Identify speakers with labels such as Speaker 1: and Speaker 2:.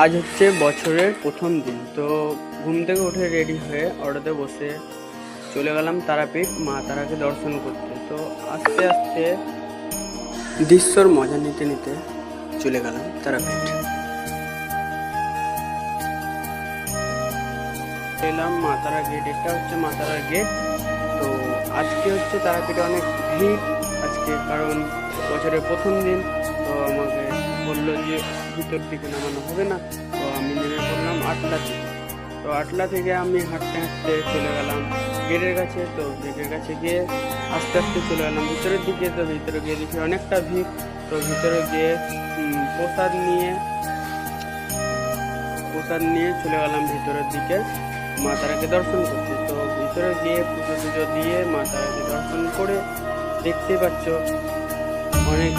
Speaker 1: আজ হচ্ছে বছরের প্রথম দিন। তো ঘুম থেকে উঠে রেডি হয়ে অটোতে বসে চলে গেলাম তারাপীঠ মা তারাকে দর্শন করতে। তো আস্তে আস্তে দৃশ্যর মজা নিতে নিতে চলে গেলাম তারাপীঠ। এলাম মা তারা গেট, এটা হচ্ছে মা তারার গেট। তো আজকে হচ্ছে তারাপীঠে অনেক ভিড় আজকে, কারণ বছরের প্রথম দিন। তো আমাকে বললো যে ভিতর দিকে নামানো হবে না। তো আমি নেমে পড়লাম আটলা থেকে। তো আটলা থেকে আমি হাঁটতে হাঁটতে চলে গেলাম গেটের কাছে। তো গেটের কাছে গিয়ে আস্তে আস্তে চলে গেলাম ভিতরের দিকে। তো ভিতরে গিয়ে দেখি অনেকটা ভিড়। তো ভিতরে গিয়ে প্রসাদ নিয়ে চলে গেলাম ভিতরের দিকে মা তারাকে দর্শন করতে। তো ভিতরে গিয়ে পুজো টুজো দিয়ে মা তারাকে দর্শন করে দেখতে পাচ্ছ অনেক